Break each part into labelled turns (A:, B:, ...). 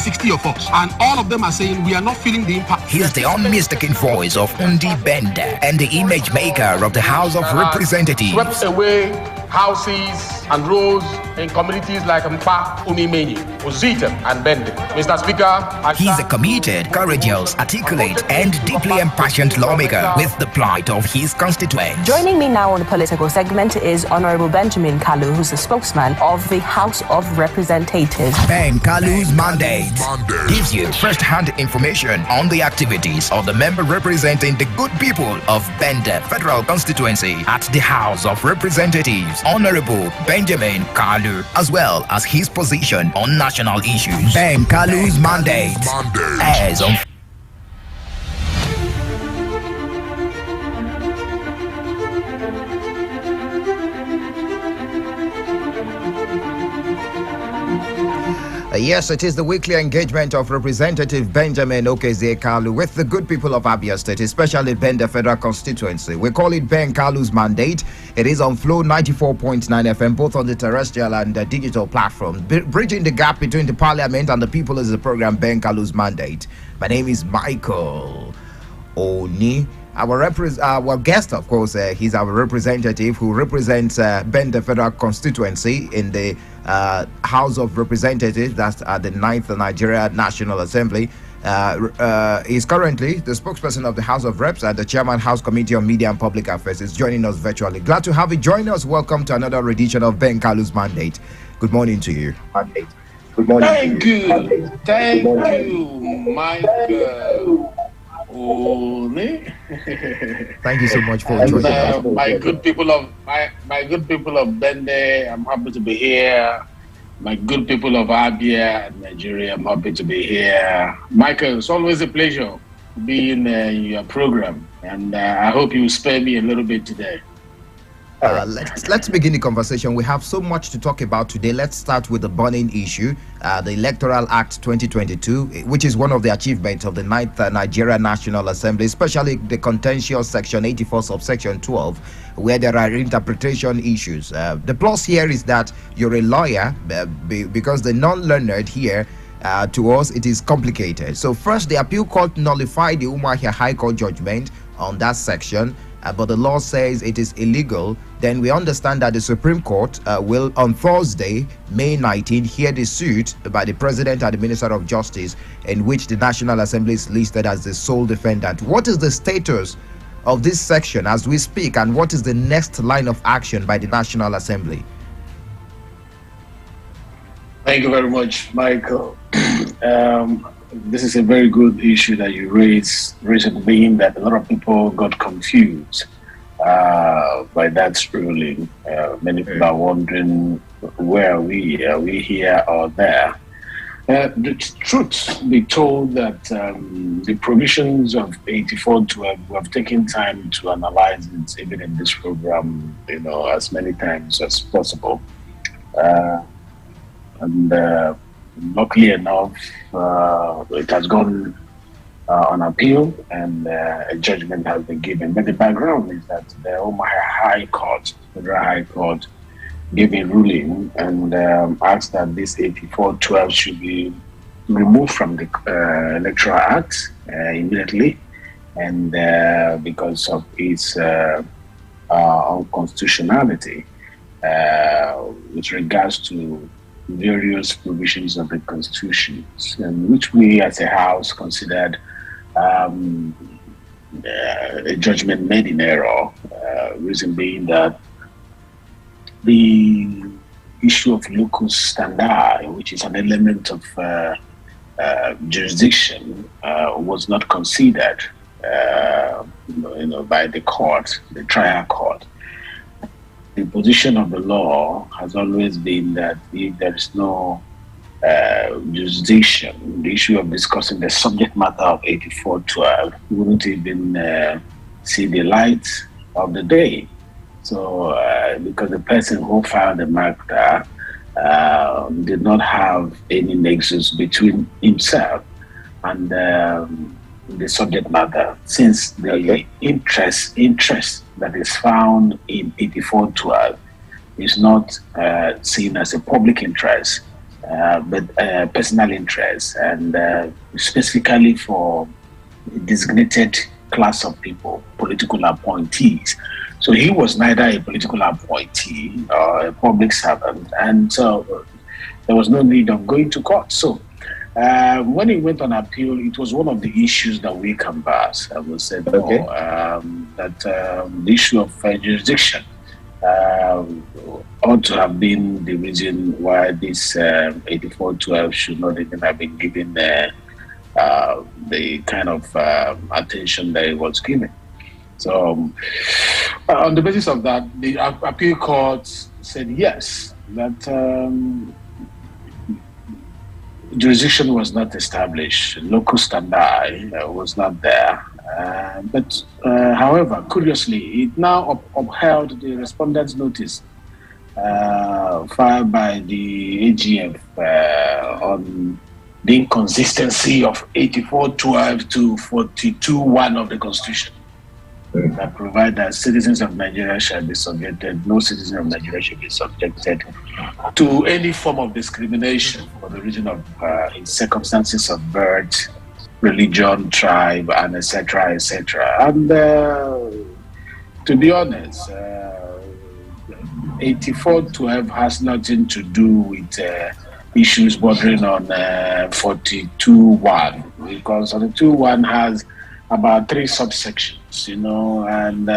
A: 60 of us, and all of them are saying we are not feeling the impact.
B: He's the unmistaken voice of Undi Bender and the image maker of the House of Representatives.
A: Swept away houses and roads in communities like Mpa, Umimenyi, Uzita, and Bende. Mr. Speaker,
B: he's a committed, courageous, articulate, and deeply impassioned lawmaker with the plight of his constituents.
C: Joining me now on the political segment is Honorable Benjamin Kalu, who's the spokesman of the House of Representatives.
B: Ben Kalu's mandate gives you first-hand information on the activities of the member representing the good people of Bende Federal Constituency at the House of Representatives. Honorable Benjamin Kalu, as well as his position on national issues. Ben Kalu's mandate as on
D: Yes, it is the weekly engagement of Representative Benjamin Okezie Kalu with the good people of Abia State, especially Bende Federal Constituency. We call it Ben Kalu's Mandate. It is on Flow 94.9 FM, both on the terrestrial and digital platforms. Bridging the gap between the Parliament and the people is the program Ben Kalu's Mandate. My name is Michael Oni. Our guest, of course, he's our representative who represents Bende Federal Constituency in the House of Representatives. That's at the 9th Nigeria National Assembly. He's currently the spokesperson of the House of Reps and the Chairman House Committee on Media and Public Affairs. Is joining us virtually. Glad to have you join us. Welcome to another edition of Ben Kalu's Mandate. Good morning to you.
A: Good morning. Thank you. Thank you, Michael.
D: Thank you so much for joining us.
A: My good people of Bende, I'm happy to be here. My good people of Abia and Nigeria, I'm happy to be here. Michael, it's always a pleasure being in your program, and I hope you spare me a little bit today.
D: Let's begin the conversation. We have so much to talk about today. Let's start with the burning issue, the Electoral Act 2022, which is one of the achievements of the 9th Nigeria National Assembly, especially the contentious Section 84, subsection 12, where there are interpretation issues. The plus here is that you're a lawyer, because the non-learned here, to us, it is complicated. So first, the appeal court nullified the Umuahia High Court judgment on that section, but the law says it is illegal. Then we understand that the Supreme Court will on Thursday, May 19, hear the suit by the President and the Minister of Justice, in which the National Assembly is listed as the sole defendant. What is the status of this section as we speak, and what is the next line of action by the National Assembly?
A: Thank you very much, Michael. This is a very good issue that you raised recently, being that a lot of people got confused by that ruling. Many people are wondering, where are we? Are we here or there? The truth be told that the provisions of 8412, we have taken time to analyze it, even in this program, as many times as possible. Luckily enough, it has gone on appeal, and a judgment has been given. But the background is that the Federal High Court, gave a ruling and asked that this 8412 should be removed from the Electoral Act immediately, and because of its unconstitutionality with regards to various provisions of the Constitution, and which we as a House considered a judgment made in error. Reason being that the issue of locus standi, which is an element of jurisdiction, was not considered by the court, the trial court. The position of the law has always been that if there is no jurisdiction, the issue of discussing the subject matter of 8412 wouldn't even see the light of the day. So, because the person who filed the matter did not have any nexus between himself and the subject matter, since the interest that is found in 8412 is not seen as a public interest, but personal interest, and specifically for a designated class of people, political appointees. So he was neither a political appointee or a public servant, and so there was no need of going to court. So when he went on appeal, it was one of the issues that we canvassed. I would say that the issue of jurisdiction ought to have been the reason why this 8412 should not even have been given the kind of attention that it was given. So, on the basis of that, the appeal court said yes, that jurisdiction was not established, local standard was not there. But however, curiously, it now upheld the respondent's notice filed by the AGF on the inconsistency of 8412 to 42.1 of the Constitution that provide that citizens of Nigeria shall be subjected, no citizen of Nigeria shall be subjected to any form of discrimination for the reason of in circumstances of birth, religion, tribe, and etc., etc. And to be honest, 8412 has nothing to do with issues bordering on 42.1, because 42.1 has about 3 subsections, and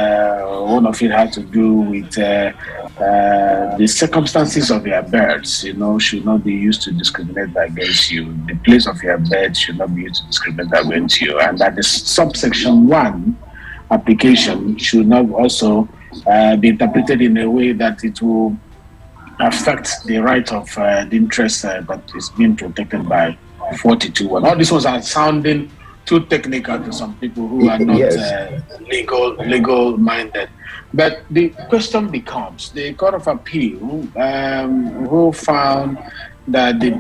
A: one of it has to do with the circumstances of your birth, should not be used to discriminate against you. The place of your birth should not be used to discriminate against you. And that the subsection 1 application should not also be interpreted in a way that it will affect the right of the interest that is being protected by 42.1. All these ones are sounding too technical to some people who are not legal minded. But the question becomes, the Court of Appeal, who found that the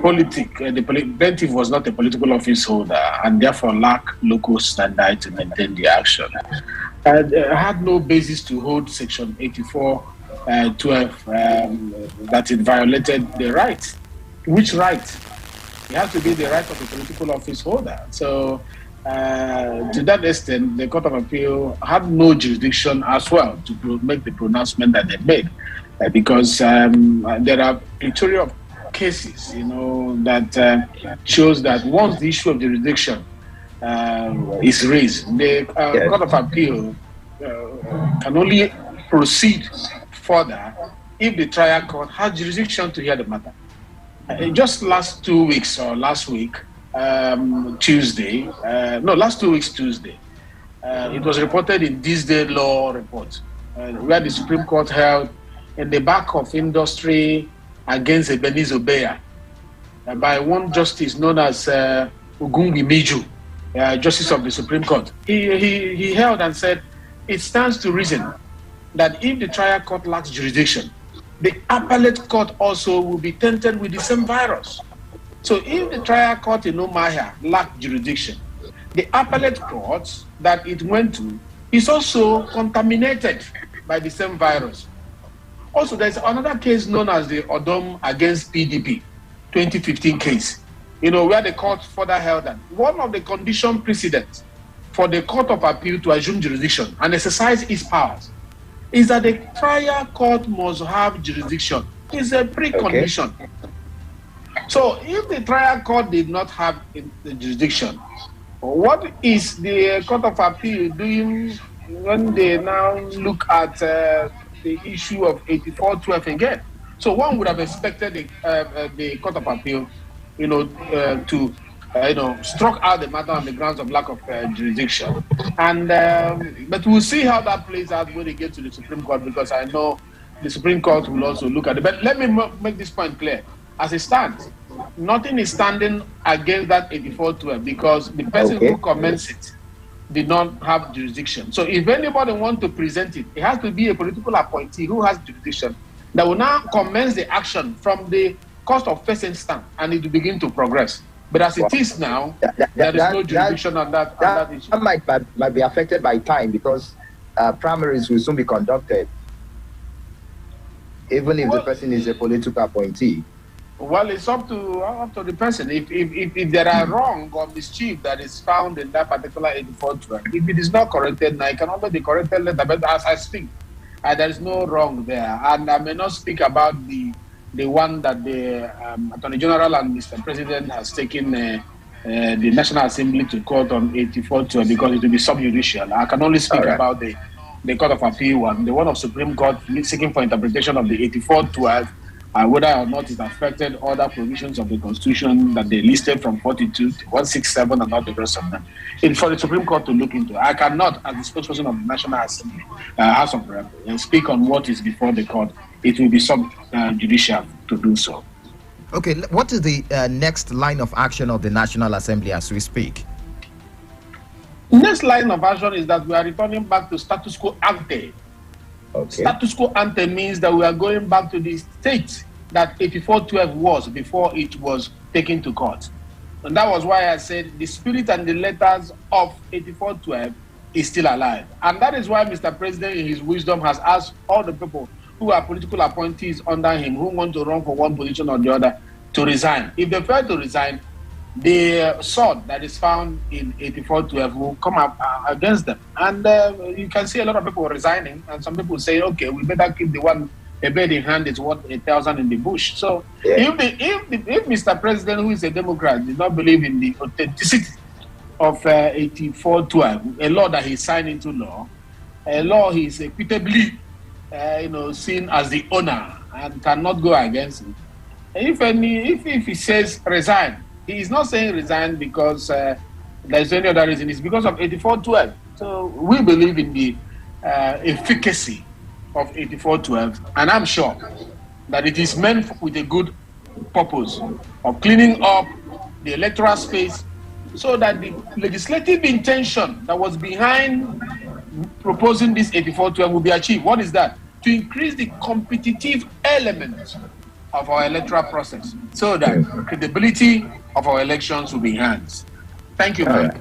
A: plaintiff was not a political office holder and therefore lacked local standard to maintain the action, had no basis to hold Section 8412 that it violated the right. Which right? It has to be the right of a political office holder. So to that extent, the Court of Appeal had no jurisdiction as well to make the pronouncement that they made, because there are plenty of cases, that shows that once the issue of jurisdiction is raised, the Court of Appeal can only proceed further if the trial court has jurisdiction to hear the matter. Just last 2 weeks or last week, Tuesday, it was reported in this day law report, where the Supreme Court held in the back of industry against Ebenezer Obeya by one justice known as Ugungi Miju, Justice of the Supreme Court. He held and said, it stands to reason that if the trial court lacks jurisdiction, the appellate court also will be tainted with the same virus. So if the trial court in Umuahia lacked jurisdiction, the appellate court that it went to is also contaminated by the same virus. Also, there's another case known as the Odom against PDP 2015 case, where the court further held that one of the condition precedents for the Court of Appeal to assume jurisdiction and exercise its powers is that the trial court must have jurisdiction. It's a precondition. Okay. So if the trial court did not have the jurisdiction, what is the Court of Appeal doing when they now look at the issue of 8412 again? So one would have expected the Court of Appeal, to struck out the matter on the grounds of lack of jurisdiction. And but we'll see how that plays out when they get to the Supreme Court, because I know the Supreme Court will also look at it. But let me make this point clear. As it stands, nothing is standing against that 8412, because the person who commenced it did not have jurisdiction. So if anybody wants to present it, it has to be a political appointee who has jurisdiction that will now commence the action from the court of first instance, and it will begin to progress. But as it is now, there is no jurisdiction on that issue.
D: That might be affected by time, because primaries will soon be conducted, even if the person is a political appointee.
A: Well, it's up to the person. If there are wrong or mischief that is found in that particular 8412, if it is not corrected, now it can only be corrected later. But as I speak, there is no wrong there, and I may not speak about the one that the Attorney General and Mr. President has taken the National Assembly to court on 8412 because it will be subjudicial. I can only speak about the Court of Appeal one, the one of Supreme Court seeking for interpretation of the 8412. Whether or not it affected other provisions of the Constitution that they listed from 42 to 167 and not the rest of them. It's for the Supreme Court to look into. I cannot, as the spokesperson of the National Assembly, House of Rep, speak on what is before the court. It will be sub-judicial to do so.
D: Okay, what is the next line of action of the National Assembly as we speak?
A: Next line of action is that we are returning back to status quo ante.
D: Okay.
A: Status quo ante means that we are going back to the state that 8412 was before it was taken to court. And that was why I said the spirit and the letters of 8412 is still alive. And that is why Mr. President, in his wisdom, has asked all the people who are political appointees under him, who want to run for one position or the other, to resign. If they fail to resign, the sword that is found in 8412 will come up against them. And you can see a lot of people resigning, and some people say, okay, we better keep the one, a bird in hand is worth 1,000 in the bush. So if Mr. President, who is a Democrat, did not believe in the authenticity of 8412, a law that he signed into law, a law he is equitably seen as the owner and cannot go against it. If he says resign, he is not saying resign because there's any other reason. It's because of 8412. So we believe in the efficacy of 8412, and I'm sure that it is meant with a good purpose of cleaning up the electoral space so that the legislative intention that was behind proposing this 8412 will be achieved. What is that? To increase the competitive element of our electoral process so that credibility of our elections will be enhanced. Thank you, Mike.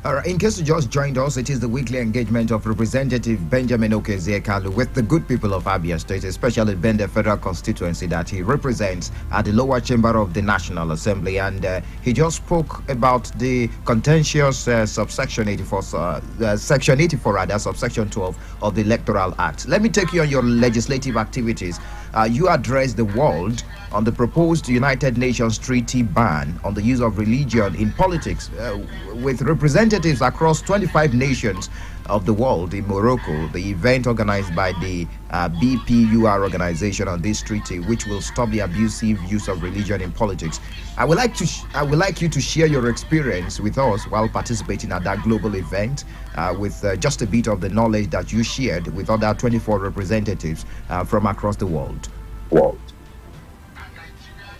D: All right. In case you just joined us, it is the weekly engagement of Representative Benjamin Okezie Kalu with the good people of Abia State, especially Bende Federal Constituency that he represents at the lower chamber of the National Assembly. And he just spoke about the contentious subsection 84, section 84, rather, subsection 12 of the Electoral Act. Let me take you on your legislative activities. You addressed the world on the proposed United Nations treaty ban on the use of religion in politics with representatives across 25 nations of the world in Morocco, the event organized by the BPUR organization on this treaty, which will stop the abusive use of religion in politics. I would like you to share your experience with us while participating at that global event with just a bit of the knowledge that you shared with other 24 representatives from across the world.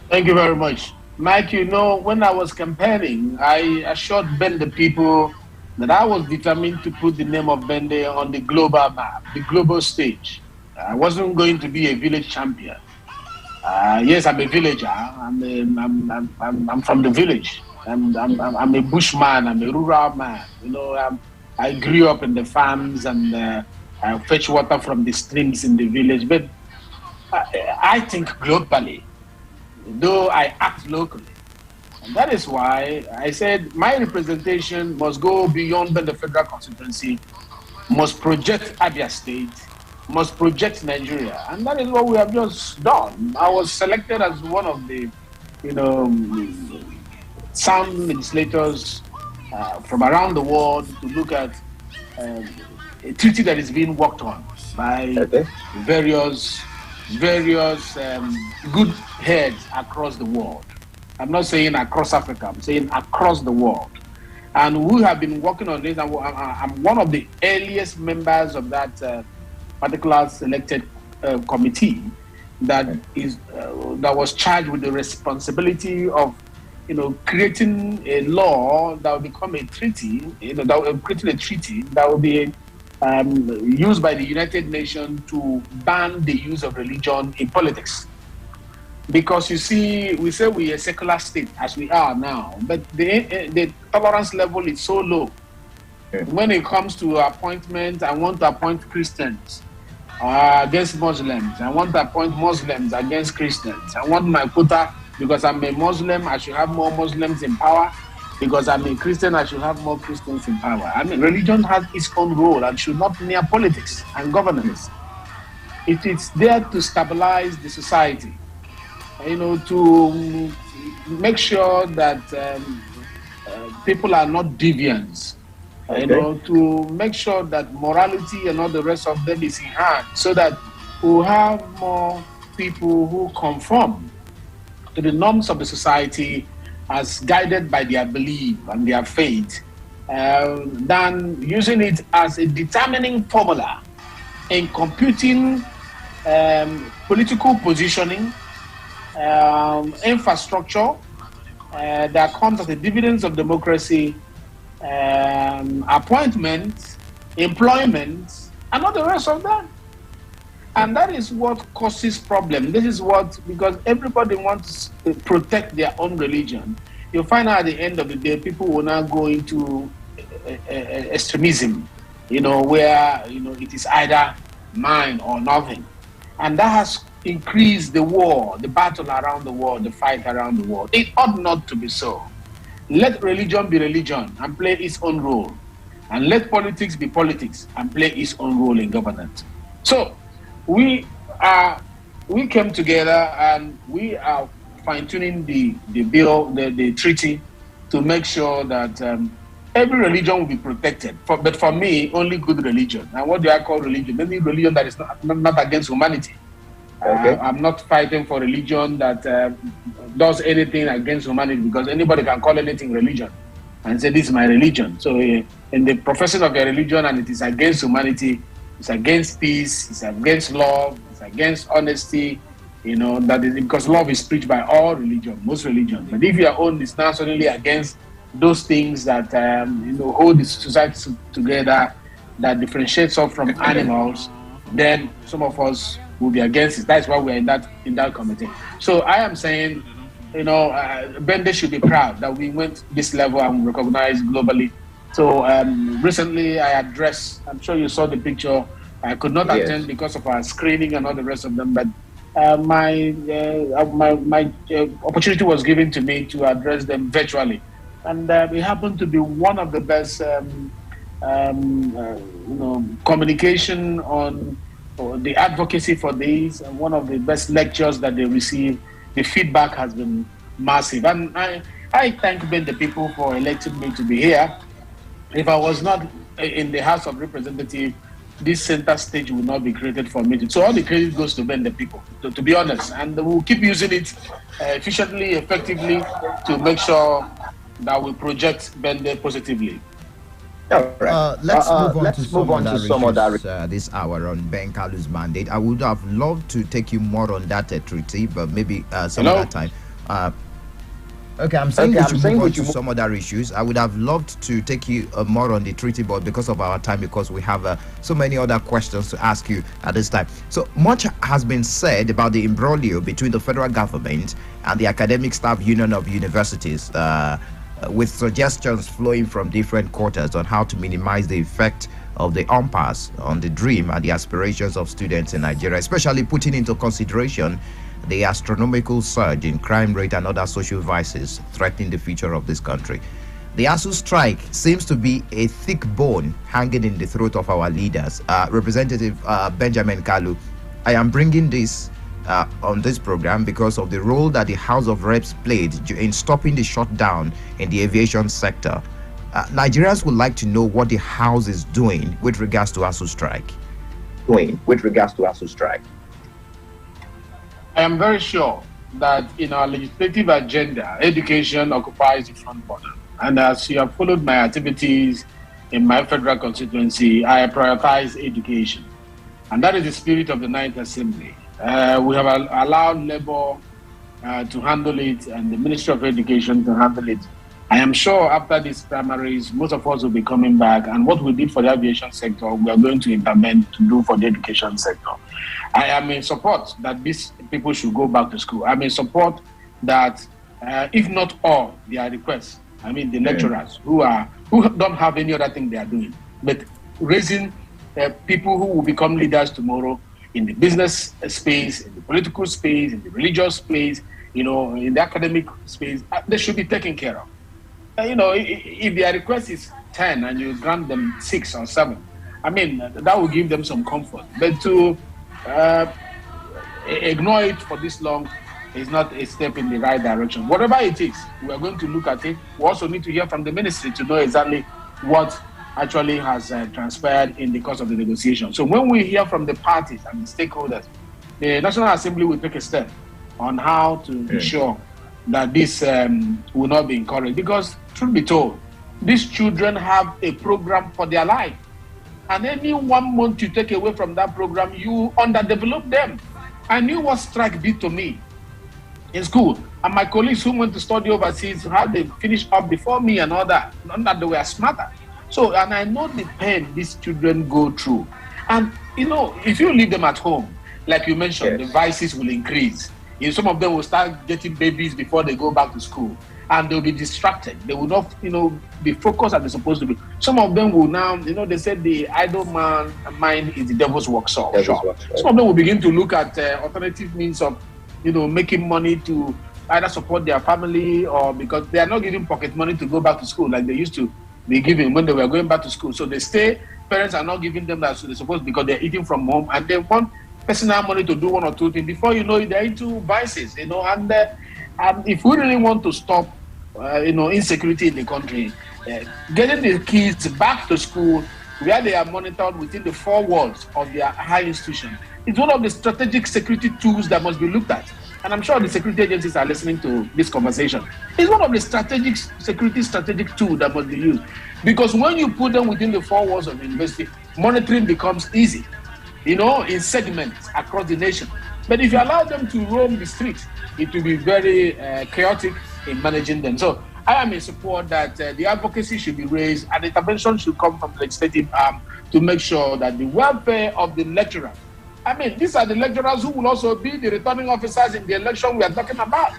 A: Thank you very much. Mike, when I was campaigning, I assured Bende people that I was determined to put the name of Bende on the global map, the global stage. I wasn't going to be a village champion. Yes, I'm a villager. I'm from the village. I'm a bushman. I'm a rural man. I grew up in the farms and I fetch water from the streams in the village. But I think globally, though I act locally. And that is why I said my representation must go beyond the federal constituency, must project Abia State, must project Nigeria. And that is what we have just done. I was selected as one of the, sound legislators from around the world to look at a treaty that is being worked on by various good heads across the world. I'm not saying across Africa, I'm saying across the world. And we have been working on this. I'm one of the earliest members of that particular selected committee that was charged with the responsibility of creating a law that will become a treaty, creating a treaty that will be used by the United Nations to ban the use of religion in politics. Because you see, we say we're a secular state as we are now, but the tolerance level is so low. When it comes to appointment, I want to appoint Christians against Muslims. I want to appoint Muslims against Christians. I want my quota Because I'm a Muslim, I should have more Muslims in power. Because I'm a Christian, I should have more Christians in power. I mean, religion has its own role and should not be near politics and governance. It's there to stabilize the society, to make sure that people are not deviants, to make sure that morality and all the rest of them is in hand, so that we'll have more people who conform to the norms of the society as guided by their belief and their faith, than using it as a determining formula in computing political positioning, infrastructure that comes as the dividends of democracy, appointments, employment, and all the rest of that. And that is what causes problem. This is what, because everybody wants to protect their own religion. You'll find out at the end of the day, people will now go into extremism, where, it is either mine or nothing. And that has increased the war, the battle around the world, the fight around the world. It ought not to be so. Let religion be religion and play its own role. And let politics be politics and play its own role in governance. So we came together and we are fine-tuning the bill, the treaty, to make sure that every religion will be protected. But for me, only good religion. And what do I call religion? Maybe religion that is not against humanity. Okay. I'm not fighting for religion that does anything against humanity, because anybody can call anything religion and say, this is my religion. So in the profession of your religion and it is against humanity, it's against peace, it's against love, it's against honesty, that is because love is preached by all religion, most religions. But if your own is now suddenly against those things that hold the society together, that differentiates us from animals, then some of us will be against it. That's why we're in that committee. So I am saying, Bende should be proud that we went this level and recognized globally. So recently I addressed, I'm sure you saw the picture, I could not attend because of our screening and all the rest of them, but my opportunity was given to me to address them virtually. And it happened to be one of the best communication on the advocacy for these, and one of the best lectures that they received. The feedback has been massive. And I thank Ben the people for electing me to be here. If I was not in the House of Representatives, this center stage would not be created for me. So all the credit goes to Ben the people, to be honest. And we'll keep using it efficiently, effectively, to make sure that we project Bende positively.
D: Right. Let's move on to some other issues this hour on Ben Kalu's mandate. I would have loved to take you more on that treaty, but maybe some other time. Okay, I'm saying we should move on to some other issues. I would have loved to take you more on the treaty, but because of our time, because we have so many other questions to ask you at this time. So much has been said about the imbroglio between the federal government and the Academic Staff Union of Universities, with suggestions flowing from different quarters on how to minimize the effect of the impasse on the dream and the aspirations of students in Nigeria, especially putting into consideration the astronomical surge in crime rate and other social vices threatening the future of this country. The ASU strike seems to be a thick bone hanging in the throat of our leaders. Representative Benjamin Kalu, I am bringing this on this program because of the role that the House of Reps played in stopping the shutdown in the aviation sector. Nigerians would like to know what the House is doing with regards to ASU strike.
A: I am very sure that in our legislative agenda, education occupies the front border. And as you have followed my activities in my federal constituency, I prioritize education. And that is the spirit of the Ninth Assembly. We have allowed Labour to handle it and the Ministry of Education to handle it. I am sure after these primaries, most of us will be coming back, and what we did for the aviation sector, we are going to implement to do for the education sector. I am in support that these people should go back to school. I'm in support that, if not all their requests, I mean the lecturers who don't have any other thing they are doing, but raising people who will become leaders tomorrow in the business space, in the political space, in the religious space, in the academic space, they should be taken care of. If their request is 10 and you grant them 6 or 7, I mean, that will give them some comfort. But to ignore it for this long is not a step in the right direction. Whatever it is, we are going to look at it. We also need to hear from the ministry to know exactly what actually has transpired in the course of the negotiation. So when we hear from the parties and the stakeholders, the National Assembly will take a step on how to ensure that this will not be encouraged. Because, truth be told, these children have a program for their life. And any 1 month you take away from that program, you underdevelop them. I knew what strike did to me in school. And my colleagues who went to study overseas, how they finished up before me and all that, not that they were smarter. So, and I know the pain these children go through. And, if you leave them at home, like you mentioned, the vices will increase. Some of them will start getting babies before they go back to school. And they'll be distracted. They will not, be focused as they're supposed to be. Some of them will now, they said the idle mind is the devil's workshop. Some of them will begin to look at alternative means of, making money to either support their family or because they are not giving pocket money to go back to school like they used to be giving when they were going back to school. So they stay, parents are not giving them that, so they're supposed because they're eating from home and they want personal money to do 1 or 2 things. Before you know it, they're into vices, and if we really want to stop, insecurity in the country, getting the kids back to school where they are monitored within the 4 walls of their high institution is one of the strategic security tools that must be looked at. And I'm sure the security agencies are listening to this conversation. It's one of the strategic tools that must be used. Because when you put them within the 4 walls of the university, monitoring becomes easy, in segments across the nation. But if you allow them to roam the street, it will be very chaotic in managing them. So I am in support that the advocacy should be raised and intervention should come from the legislative arm to make sure that the welfare of the lecturers. I mean, these are the lecturers who will also be the returning officers in the election we are talking about.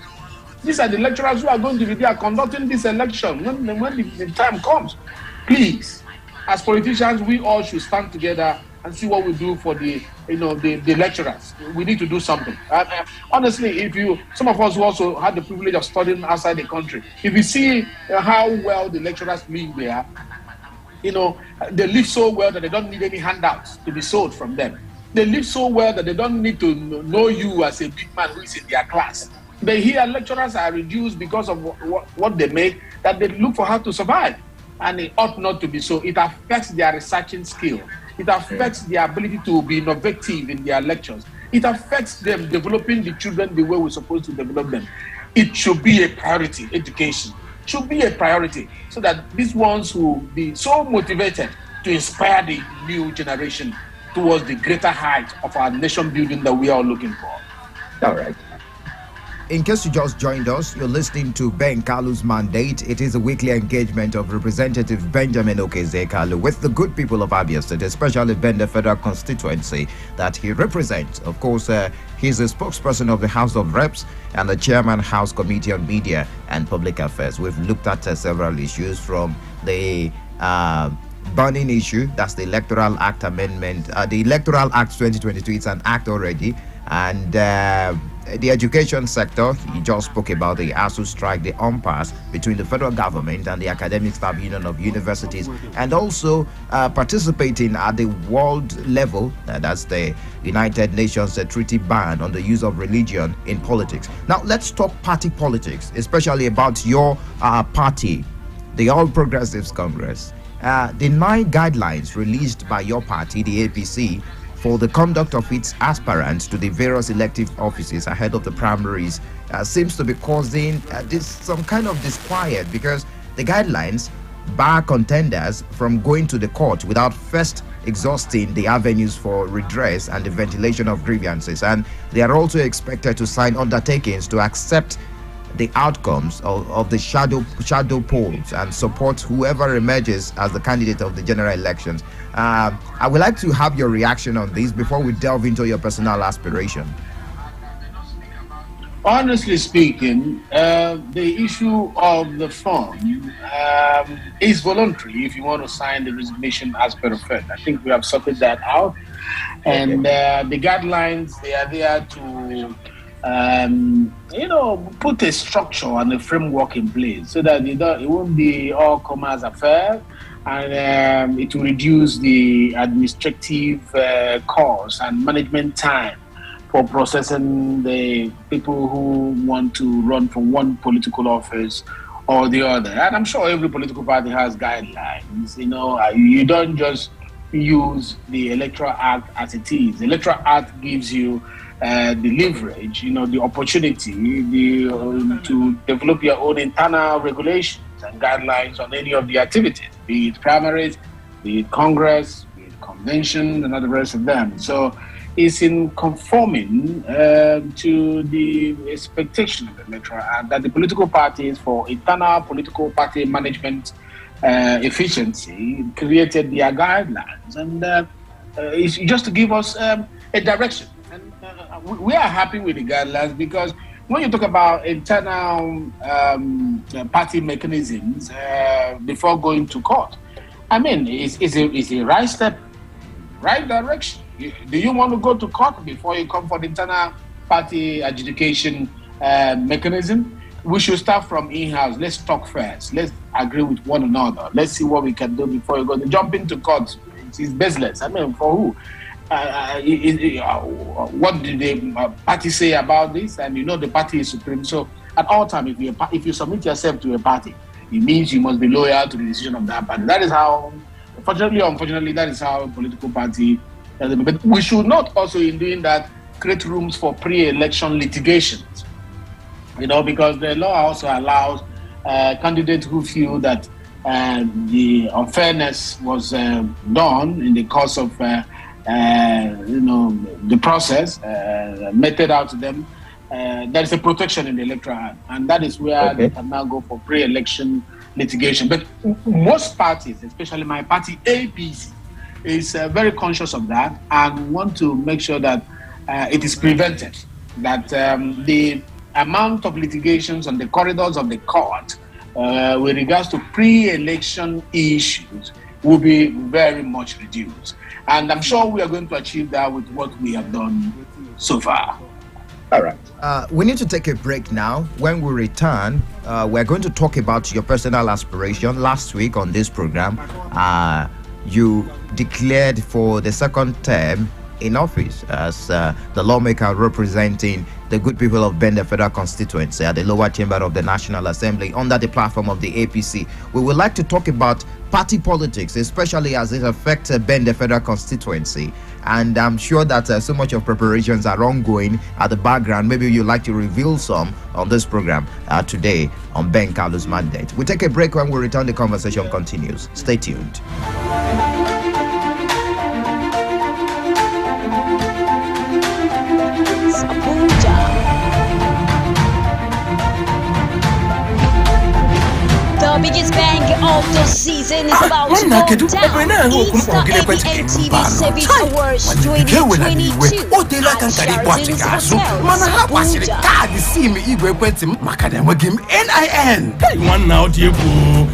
A: These are the lecturers who are going to be there conducting this election when the time comes. Please, as politicians, we all should stand together and see what we do for the lecturers. We need to do something. Honestly, some of us who also had the privilege of studying outside the country, if you see how well the lecturers live there, they live so well that they don't need any handouts to be sold from them. They live so well that they don't need to know you as a big man who is in their class. But here, lecturers are reduced because of what they make, that they look for how to survive. And it ought not to be so. It affects their researching skill. It affects their ability to be innovative in their lectures. It affects them developing the children the way we're supposed to develop them. It should be a priority. Education should be a priority so that these ones will be so motivated to inspire the new generation towards the greater height of our nation building that we are looking for.
D: All right. In case you just joined us, you're listening to Ben Kalu's Mandate. It is a weekly engagement of Representative Benjamin Okeze Kalu with the good people of Abia State, especially Bende Federal Constituency that he represents. Of course, he's the spokesperson of the House of Reps and the Chairman House Committee on Media and Public Affairs. We've looked at several issues from the burning issue, that's the Electoral Act Amendment. The Electoral Act 2022, it's an act already. And the education sector, he just spoke about the ASU strike, the impasse between the federal government and the Academic Staff Union of Universities, and also participating at the world level, that's the United Nations treaty ban on the use of religion in politics. Now, let's talk party politics, especially about your party, the All Progressives Congress. The 9 guidelines released by your party, the APC, for the conduct of its aspirants to the various elective offices ahead of the primaries seems to be causing some kind of disquiet, because the guidelines bar contenders from going to the court without first exhausting the avenues for redress and the ventilation of grievances, and they are also expected to sign undertakings to accept the outcomes of the shadow polls and support whoever emerges as the candidate of the general elections. I would like to have your reaction on this before we delve into your personal aspiration.
A: Honestly speaking, the issue of the form is voluntary if you want to sign the resignation as per effect. I think we have sorted that out. And the guidelines, they are there to put a structure and a framework in place so that it won't be all commerce affair, and it will reduce the administrative costs and management time for processing the people who want to run for one political office or the other. And I'm sure every political party has guidelines. You don't just use the Electoral Act as it is. The Electoral Act gives you the leverage, the opportunity to develop your own internal regulations and guidelines on any of the activities, be it primaries, be it Congress, be it convention, and all the rest of them. So it's in conforming to the expectation of the Electoral Act that the political parties, for internal political party management efficiency, created their guidelines. And it's just to give us a direction. And we are happy with the guidelines, because when you talk about internal party mechanisms before going to court, I mean, it's a right step, right direction. Do you want to go to court before you come for the internal party adjudication mechanism? We should start from in-house. Let's talk first. Let's agree with one another. Let's see what we can do before you go to jump into court. It's baseless. I mean, for who? What did the party say about this? And the party is supreme. So at all times, if you submit yourself to a party, it means you must be loyal to the decision of that party. That is how, fortunately or unfortunately, that is how a political party. But we should not also, in doing that, create rooms for pre-election litigations. Because the law also allows candidates who feel that the unfairness was done in the course of the process meted out to them. There is a protection in the Electoral Act, and that is where they can now go for pre-election litigation. But most parties, especially my party APC, is very conscious of that and want to make sure that it is prevented, that the amount of litigations on the corridors of the court with regards to pre-election issues will be very much reduced. And I'm sure we are going to achieve that with what we have done so far.
D: All right. We need to take a break now. When we return, we're going to talk about your personal aspiration. Last week on this program, you declared for the second term in office as the lawmaker representing the good people of Bende Federal Constituency at the lower chamber of the National Assembly under the platform of the APC. We would like to talk about party politics, especially as it affects Bende Federal Constituency. And I'm sure that so much of preparations are ongoing at the background. Maybe you'd like to reveal some on this program today on Ben Kalu's mandate. We take a break. When we return, the conversation continues. Stay tuned.
E: The biggest bang of the season is about to go down. Easter ABN TV Service Awards 2022 at Sheraton's Hotels,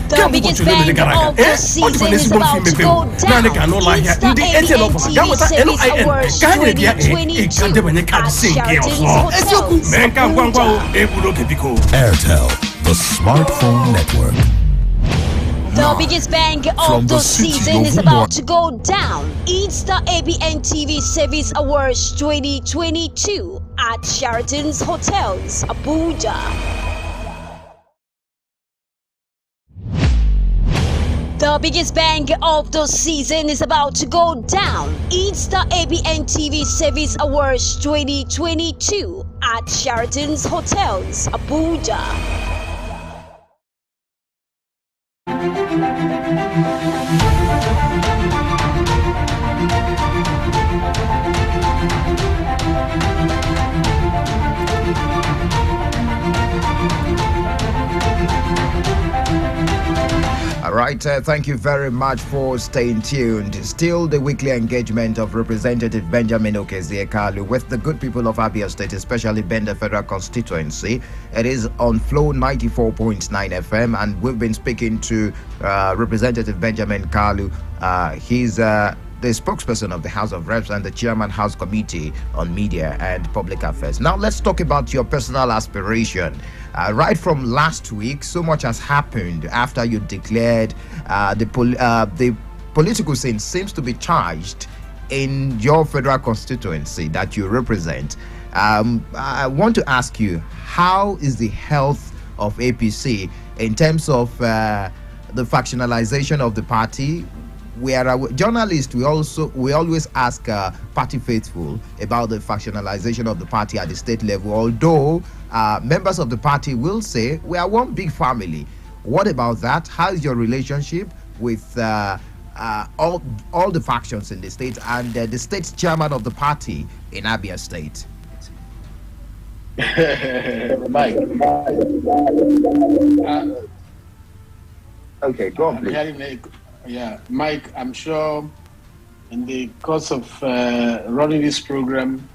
E: Abuja. The biggest bang of the season is about to go down. Easter ABN TV Service Awards 2022 at Sheraton's Hotels, Abuja.
F: Airtel, the smartphone network.
E: The biggest bang of the season is about to go down. It's the ABN TV Service Awards 2022 at Sheraton's Hotels, Abuja. The biggest bang of the season is about to go down. It's the ABN TV Service Awards 2022 at Sheraton's Hotels, Abuja.
D: All right, thank you very much for staying tuned. Still the weekly engagement of Representative Benjamin Okezie Kalu with the good people of Abia State, especially Bende Federal Constituency. It is on Flow 94.9 FM, and we've been speaking to Representative Benjamin Kalu. He's the spokesperson of the House of Reps and the chairman House Committee on Media and Public Affairs. Now let's talk about your personal aspiration. Right from last week, so much has happened after you declared the political scene seems to be charged in your federal constituency that you represent. I want to ask you, how is the health of APC in terms of the factionalization of the party? We are journalists. We always ask party faithful about the factionalization of the party at the state level. Although members of the party will say we are one big family. What about that? How is your relationship with all the factions in the state and the state chairman of the party in Abia State?
A: Mike.
D: Okay, go on, please.
A: Yeah, Mike, I'm sure in the course of running this program,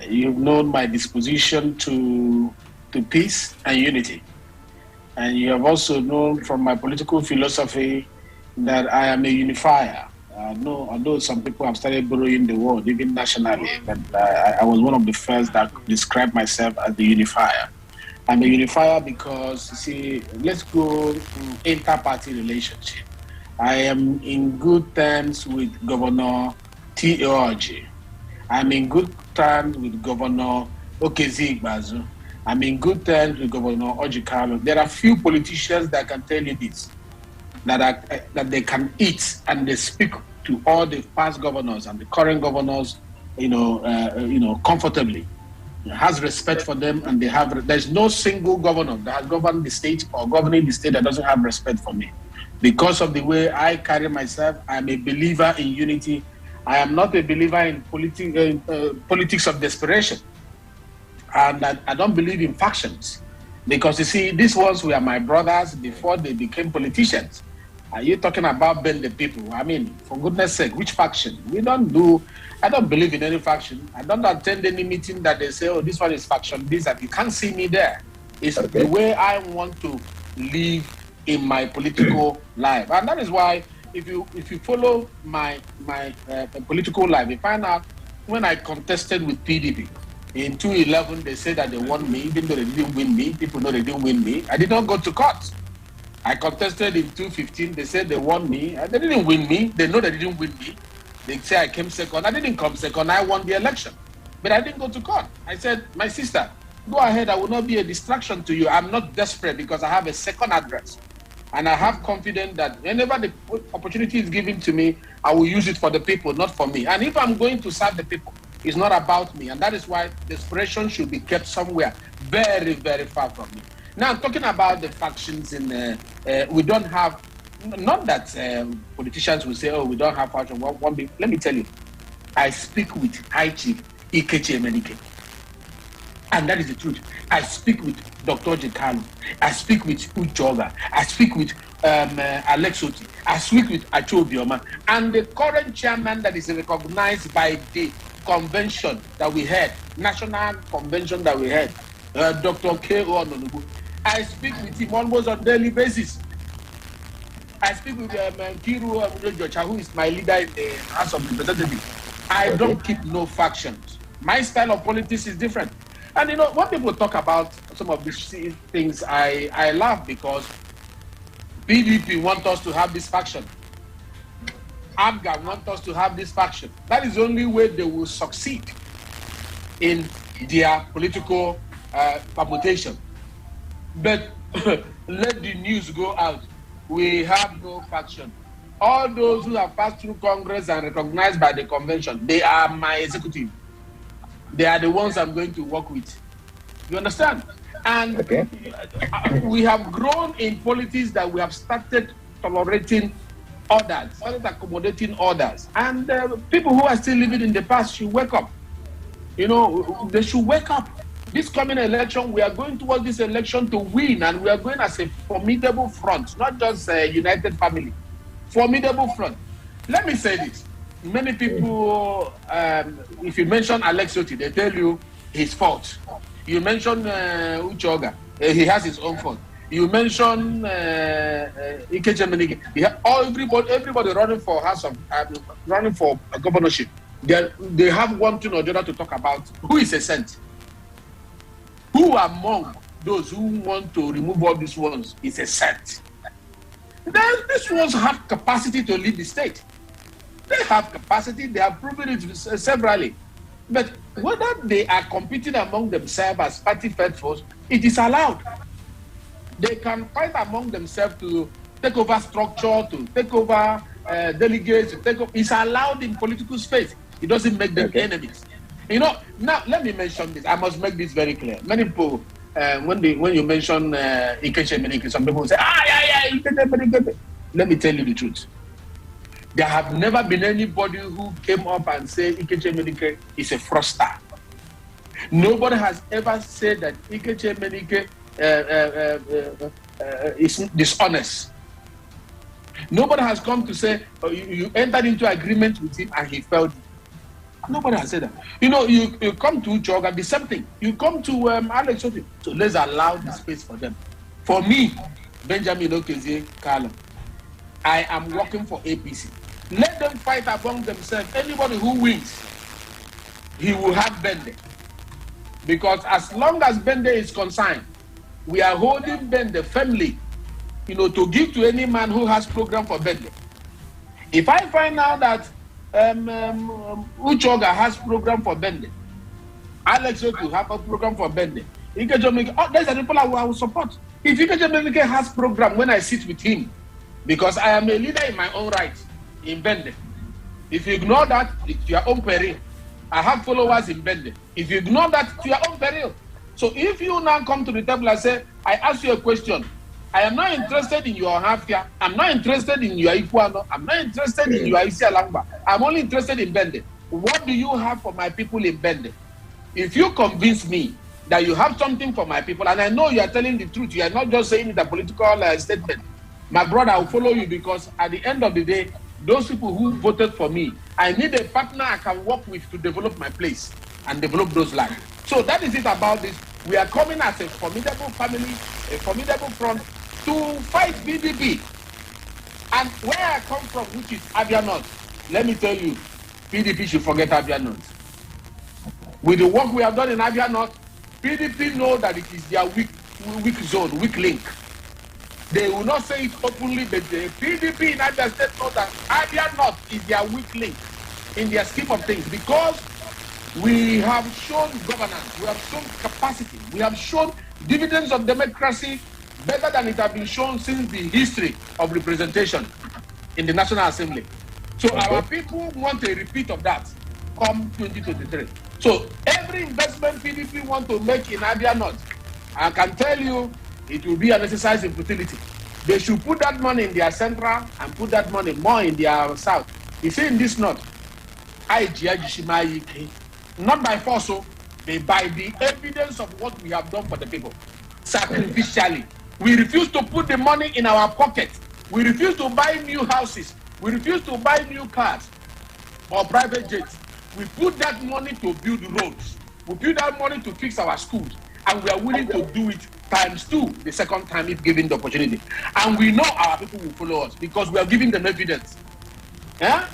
A: you've known my disposition to peace and unity. And you have also known from my political philosophy that I am a unifier. Although some people have started borrowing the word, even nationally, but I was one of the first that described myself as the unifier. I'm a unifier because, you see, let's go inter-party relationship. I am in good terms with Governor T.O.G. I'm in good terms with Governor Okezi Igbazu. I'm in good terms with Governor Kalu. There are few politicians that can tell you this, that they can eat and they speak to all the past governors and the current governors, comfortably. Has respect for them, and there's no single governor that has governed the state or governing the state that doesn't have respect for me. Because of the way I carry myself, I'm a believer in unity. I am not a believer in politics of desperation. And I don't believe in factions. Because you see, these ones were my brothers before they became politicians. Are you talking about bend the people? I mean, for goodness sake, which faction? I don't believe in any faction. I don't attend any meeting that they say, oh, this one is faction, this, that. You can't see me there. It's the way I want to live in my political life. And that is why if you follow my political life, you find out when I contested with PDP, in 2011, they said that they won me, even though they didn't win me. People know they didn't win me. I did not go to court. I contested in 2015. They said they won me. They didn't win me. They know they didn't win me. They say I came second. I didn't come second. I won the election. But I didn't go to court. I said, my sister, go ahead. I will not be a distraction to you. I'm not desperate because I have a second address. And I have confidence that whenever the opportunity is given to me, I will use it for the people, not for me. And if I'm going to serve the people, it's not about me. And that is why desperation should be kept somewhere very, very far from me. Now, talking about the factions we don't have, not that politicians will say, oh, we don't have factions. Let me tell you, I speak with High Chief Ikechi Emenike. And that is the truth. I speak with Dr. Kalu. I speak with Uchoga. I speak with Alex Oti. I speak with Acho Bioma. And the current chairman that is recognized by the convention that we had, national convention that we had, Dr. K.O. Ononubu. I speak with him almost on a daily basis. I speak with Kiru Jocha, who is my leader in the House of Representatives. I don't keep no factions. My style of politics is different. And you know, when people talk about some of these things, I laugh because PDP want us to have this faction. ABGA want us to have this faction. That is the only way they will succeed in their political permutation. But let the news go out. We have no faction. All those who have passed through Congress and recognized by the convention, they are my executive. They are the ones I'm going to work with. You understand? And we have grown in politics that we have started tolerating others, started accommodating others. And people who are still living in the past should wake up. You know, they should wake up. This coming election, we are going towards this election to win, and we are going as a formidable front, not just a united family. Formidable front. Let me say this. Many people, if you mention Alex Oti, they tell you his fault. You mention Uchoga, he has his own fault. You mentioned Ikechemenike. Yeah, everybody running for running for a governorship. They have one thing or the other to talk about. Who is a saint? Who among those who want to remove all these ones is a saint? Then these ones have capacity to lead the state. They have capacity. They have proven it severally. But whether they are competing among themselves as party faithfuls, it is allowed. They can fight among themselves to take over structure, to take over delegates, to take over. It's allowed in political space. It doesn't make them enemies. You know, now let me mention this. I must make this very clear. Many people, when you mention Ikechemenike, some people say, Ikechemenike. Let me tell you the truth. There have never been anybody who came up and said Ikechemenike is a fraudster. Nobody has ever said that Ikechemenike is dishonest. Nobody has come to say you entered into agreement with him and he failed. Nobody has said that. You know, you come to Uchoga, the same thing. You come to Alex Otti. So let's allow the space for them. For me, Benjamin Okezie Kalu, I am working for APC. Let them fight among themselves. Anybody who wins, he will have Bende. Because as long as Bende is concerned, we are holding Bende firmly, you know, to give to any man who has program for Bende. If I find out that Uchoga has program for Bende, Alex Otu have a program for Bende, Ikechemenike, there's a people I will support. If Ikechemenike has program when I sit with him, because I am a leader in my own right in Bende. If you ignore that, it's your own peril. I have followers in Bende. If you ignore that, it's your own peril. So if you now come to the table and say, I ask you a question, I am not interested in your Hafia, I'm not interested in your Ikuano, I'm not interested in your Isialangba, I'm only interested in Bende. What do you have for my people in Bende? If you convince me that you have something for my people, and I know you are telling the truth, you are not just saying it a political statement, my brother, I will follow you, because at the end of the day, those people who voted for me, I need a partner I can work with to develop my place and develop those lives. So that is it about this. We are coming as a formidable family, a formidable front to fight PDP. And where I come from, which is Abia North, let me tell you, PDP should forget Abia North. With the work we have done in Abia North, PDP know that it is their weak zone, weak link. They will not say it openly, but the PDP in Abia State know that Abia North is their weak link in their scheme of things, because we have shown governance, we have shown capacity, we have shown dividends of democracy better than it has been shown since the history of representation in the National Assembly. So our people want a repeat of that come 2023. So every investment PDP want to make in Abia North, I can tell you, it will be an exercise in futility. They should put that money in their central and put that money more in their south. You see, in this north, not by force, but by the evidence of what we have done for the people, sacrificially. We refuse to put the money in our pocket. We refuse to buy new houses. We refuse to buy new cars or private jets. We put that money to build roads. We put that money to fix our schools. And we are willing to do it ×2 the second time if given the opportunity. And we know our people will follow us because we are giving them evidence. Yeah?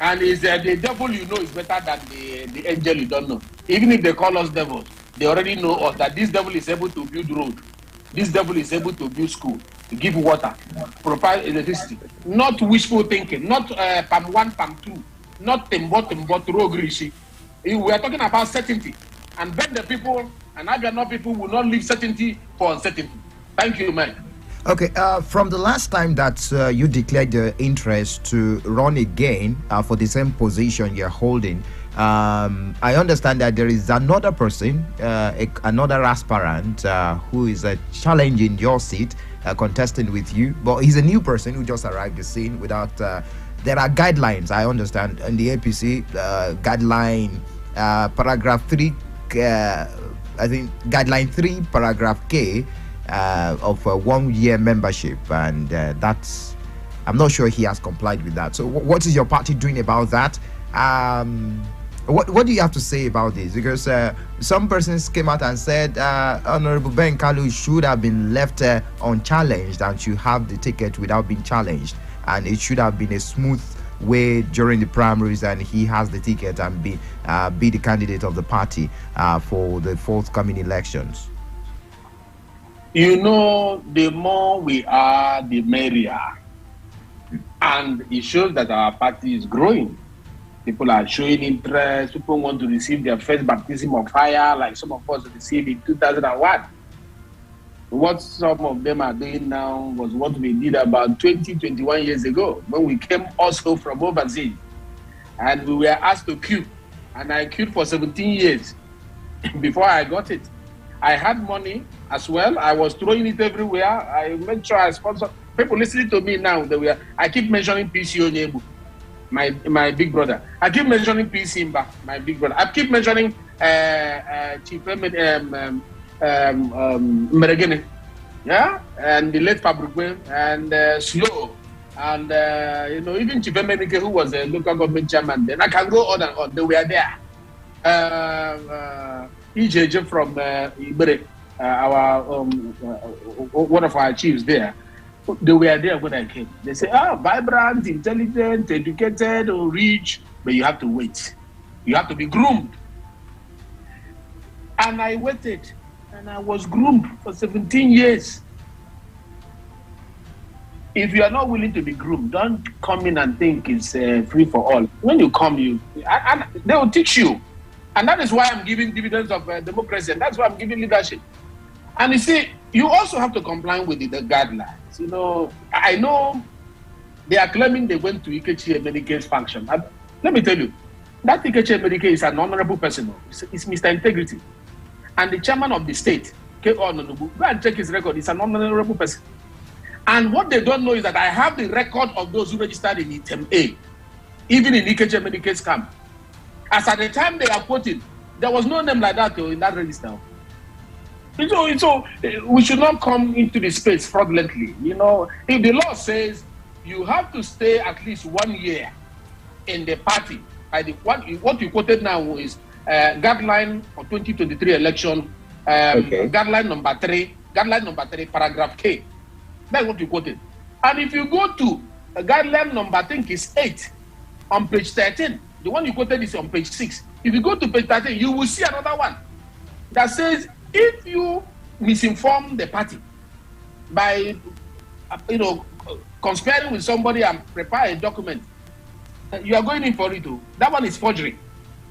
A: And is the devil you know is better than the angel you don't know. Even if they call us devils, they already know us that this devil is able to build road. This devil is able to build school, to give water, provide electricity. Not wishful thinking, not PAM 1, PAM 2, not Tembo, Rogrishi. We are talking about certainty. And then the people, and Abia people will not leave certainty for uncertainty. Thank you, man.
D: Okay, from the last time that you declared your interest to run again for the same position you're holding, I understand that there is another person, another aspirant who is challenging your seat, contesting with you, but he's a new person who just arrived the scene without, there are guidelines, I understand, in the APC, guideline, paragraph 3, I think, guideline 3, paragraph K, of 1 year membership, and that's, I'm not sure he has complied with that. So what is your party doing about that? What do you have to say about this? Because some persons came out and said Honorable Ben Kalu should have been left unchallenged and should have the ticket without being challenged, and it should have been a smooth way during the primaries, and he has the ticket and be the candidate of the party for the forthcoming elections.
A: You know, the more we are, the merrier, and it shows that our party is growing. People are showing interest. People want to receive their first baptism of fire, like some of us received in 2001. What some of them are doing now was what we did about 20, 21 years ago when we came also from overseas. And we were asked to queue. And I queued for 17 years before I got it. I had money as well. I was throwing it everywhere. I made sure I sponsored. People listening to me now, I keep mentioning PC Onyebu. My big brother. I keep mentioning P. Simba, my big brother. I keep mentioning Chief Meregene, yeah, and the late Fabrugwe, and Slow, and even Chief Emenike, who was a local government chairman. Then I can go on and on. They were there. EJJ from Ibere, our one of our chiefs there. They were there when I came. They say, vibrant, intelligent, educated, or rich, but you have to wait. You have to be groomed. And I waited, and I was groomed for 17 years. If you are not willing to be groomed, don't come in and think it's free for all. When you come, and they will teach you. And that is why I'm giving dividends of democracy, and that's why I'm giving leadership. And you see, you also have to comply with the guidelines. You know, I know they are claiming they went to Ikechi Emenike's function. Let me tell you, that Ikechi Emenike is an honorable person. It's Mr. Integrity. And the chairman of the state, K.O. Nonobu, go and check his record. He's an honorable person. And what they don't know is that I have the record of those who registered in Item A, even in Ikechi Emenike's camp. As at the time they are quoting, there was no name like that in that register. So we should not come into the space fraudulently. You know, if the law says you have to stay at least 1 year in the party, what you quoted now is guideline for 2023 election, guideline number 3, paragraph K. That's what you quoted. And if you go to guideline number, I think it's 8 on page 13, the one you quoted is on page 6. If you go to page 13, you will see another one that says, if you misinform the party by, conspiring with somebody and prepare a document, you are going in for it too. That one is forgery.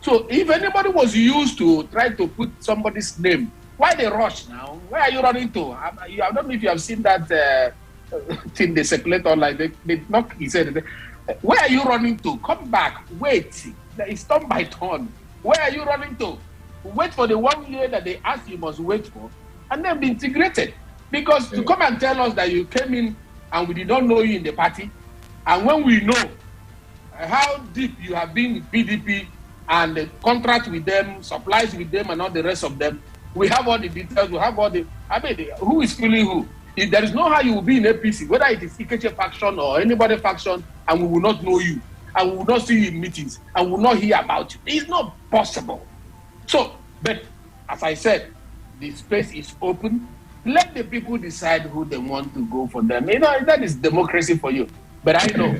A: So if anybody was used to try to put somebody's name, why they rush now? Where are you running to? I don't know if you have seen that thing they circulate online. They knock his head. Where are you running to? Come back. Wait. It's turn by turn. Where are you running to? Wait for the 1 year that they asked you must wait for, and then be integrated. Because to come and tell us that you came in and we did not know you in the party, and when we know how deep you have been with PDP and the contract with them, supplies with them, and all the rest of them, we have all the details, we have all the, who is feeling who? If there is no how you will be in APC, whether it is Ikeche faction or anybody faction, and we will not know you, and we will not see you in meetings, and we will not hear about you. It's not possible. So, but as I said, the space is open. Let the people decide who they want to go for them. You know, that is democracy for you. But I know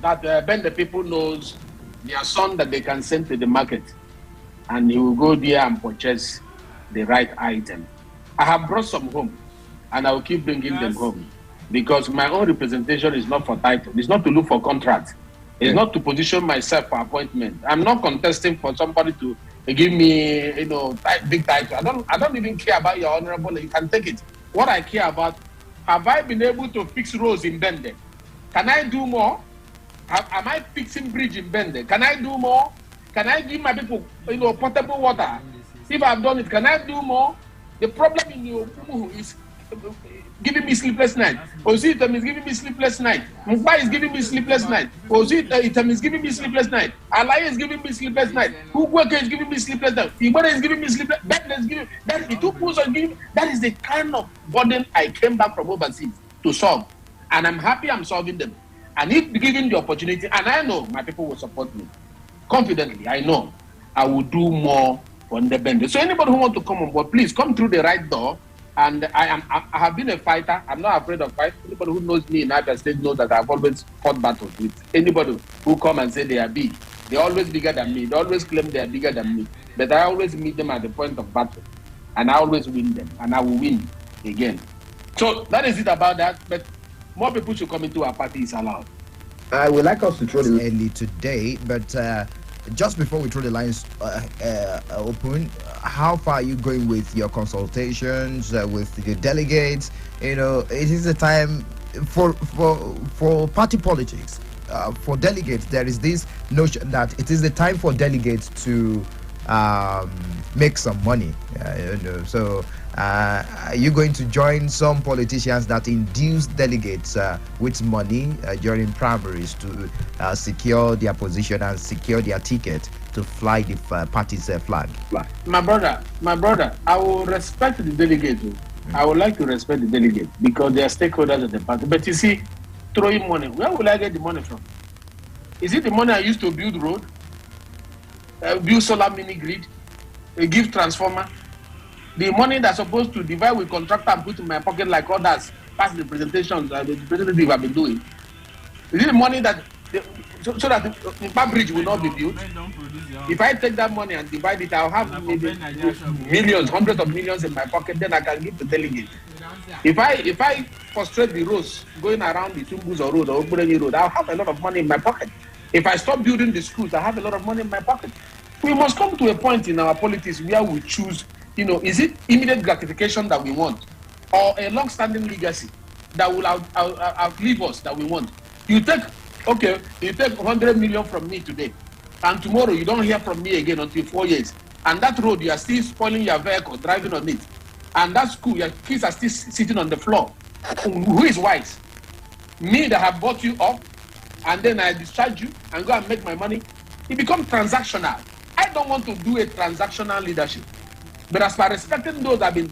A: that when the people knows their son that they can send to the market, and he will go there and purchase the right item. I have brought some home, and I will keep bringing them home, because my own representation is not for title. It's not to look for contract. It's not to position myself for appointment. I'm not contesting for somebody to give me, big title. I don't even care about your honorable. You can take it. What I care about, have I been able to fix roads in Bende? Can I do more? Am I fixing bridge in Bende? Can I do more? Can I give my people, potable water? If I've done it, can I do more? The problem in your is giving me sleepless night. Ozitem is giving me sleepless night. Mugba is giving me sleepless night. Ozitem is giving me sleepless night. Alaya is giving me sleepless night. Ugweke is giving me sleepless night. Ibere is giving me sleepless night. That is the kind of burden I came back from overseas to solve. And I'm happy I'm solving them. And if given the opportunity, and I know my people will support me, confidently, I know I will do more for Ndebende. So anybody who wants to come on board, please come through the right door. And I have been a fighter. I'm not afraid of fight. Anybody who knows me in United States knows that I've always fought battles with anybody who come and say they are big. They're always bigger than me. They always claim they are bigger than me. But I always meet them at the point of battle. And I always win them. And I will win again. So that is it about that. But more people should come into our party is allowed.
D: I would like us to throw the early today, but just before we throw the lines open, how far are you going with your consultations with your delegates? You know, it is a time for party politics. For delegates, there is this notion that it is the time for delegates to make some money. You know, so are you going to join some politicians that induce delegates with money during primaries to secure their position and secure their ticket to fly the party's flag?
A: My brother, I will respect the delegate. I would like to respect the delegate because they are stakeholders of the party. But you see, throwing money, where will I get the money from? Is it the money I used to build road, build solar mini grid, give transformer? The money that's supposed to divide with contractor and put in my pocket like others past the presentations the representative have been doing? Is it the money that so that the bridge will not be built? If I take that money and divide it, I'll have maybe millions, hundreds of millions in my pocket. Then I can give the delegate. If I frustrate the roads going around the Tumbuzo Road or Obureni Road, I'll have a lot of money in my pocket. If I stop building the schools, I have a lot of money in my pocket. We must come to a point in our politics where we choose. You know, is it immediate gratification that we want, or a long-standing legacy that will outlive us that we want? You take 100 million from me today, and tomorrow you don't hear from me again until 4 years. And that road, you are still spoiling your vehicle, driving on it. And that school, your kids are still sitting on the floor. Who is wise? Me that have bought you up, and then I discharge you and go and make my money? It becomes transactional. I don't want to do a transactional leadership. But as far as respecting those that have been,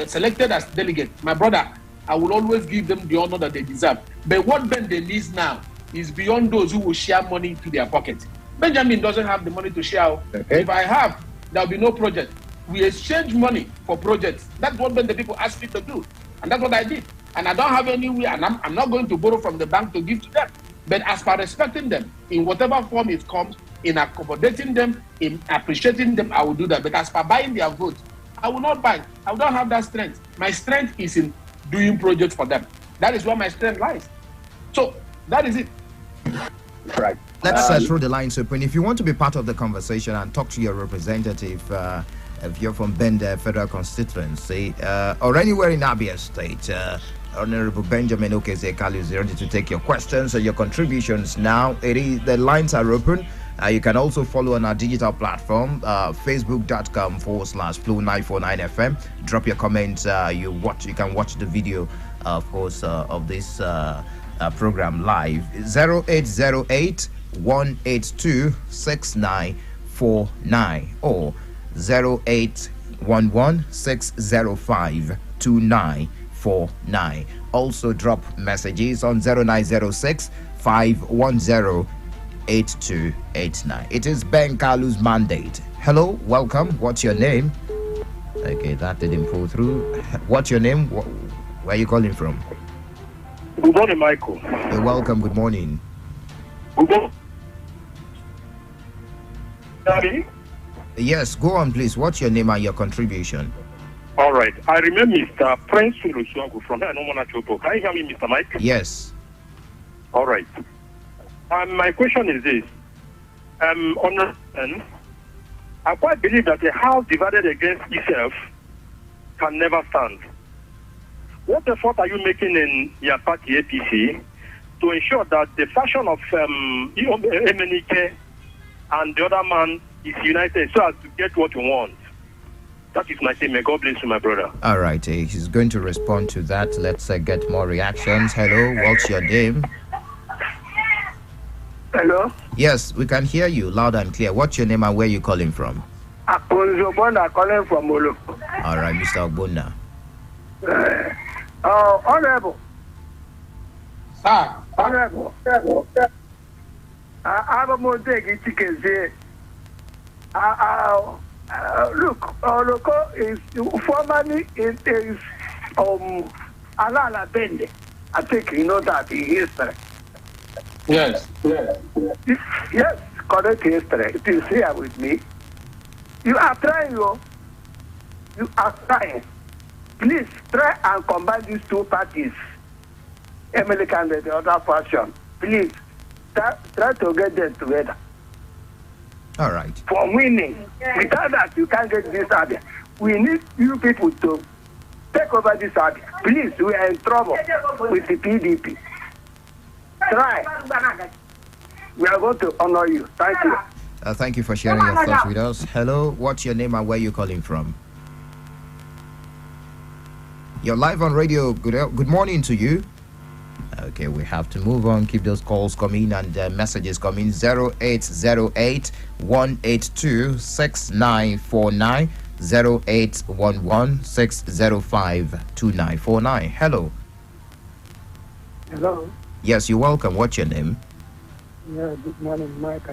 A: selected as delegates, my brother, I will always give them the honor that they deserve. But what Benjamin needs now is beyond those who will share money to their pocket. Benjamin doesn't have the money to share. Okay. If I have, there will be no project. We exchange money for projects. That's what the people asked me to do. And that's what I did. And I don't have anywhere, and I'm not going to borrow from the bank to give to them. But as far as respecting them, in whatever form it comes, in accommodating them, in appreciating them, I will do that. But as for buying their vote, I will not buy. I don't have that strength. My strength is in doing projects for them. That is where my strength lies. So that is it.
D: Right. Let's throw the lines open. If you want to be part of the conversation and talk to your representative, if you're from Bende Federal Constituency or anywhere in Abia State, Honorable Benjamin Okeze Kalu is ready to take your questions or your contributions now. The lines are open. You can also follow on our digital platform, facebook.com/Flow949FM. Drop your comments. You can watch the video, of course, of this program live. 0808 182 6949 or 0811 605 2949. Also drop messages on 0906 510 8289. It is Ben Kalu's mandate. Hello, welcome. What's your name? Okay, that didn't pull through. What's your name? Where are you calling from?
G: Good morning, Michael.
D: You're welcome. Good morning.
G: Good morning. Daddy?
D: Yes, go on, please. What's your name and your contribution?
G: All right. I remember Mr. Prince Ulusuagu from Hanomona Chopo. Can you hear me, Mr. Mike?
D: Yes.
G: All right. My question is this. I quite believe that a house divided against itself can never stand. What effort are you making in your party APC to ensure that the faction of Emenike and the other man is united so as to get what you want? That is my statement. God bless you, my brother.
D: All right. He's going to respond to that. Let's get more reactions. Hello, what's your name?
H: Hello?
D: Yes, we can hear you loud and clear. What's your name and where are you calling from?
H: Ogbonna calling from Olo.
D: All right, Mr. Ogbonna.
H: Honorable.
A: Sir.
H: Honorable. Look, Oloko is formerly is Alala Bende. I think you know that in history.
A: Yes.
H: Yes, correct history. It is here with me. You are trying, you are trying. Please try and combine these two parties, Emily and the other faction. Please try to get them together.
D: All right.
H: For winning. Without that, you can't get this area. We need you people to take over this area. Please, we are in trouble with the PDP. Try. We are going to honor you. Thank you.
D: Thank you for sharing your thoughts with us. Hello, what's your name and where you calling from? You're live on radio. Good morning to you. Okay, we have to move on. Keep those calls coming and messages coming. 0808 182 6949 0811 605 2949. Hello.
H: Hello.
D: Yes, you're welcome. What's your name?
H: Yeah, good morning, Mike.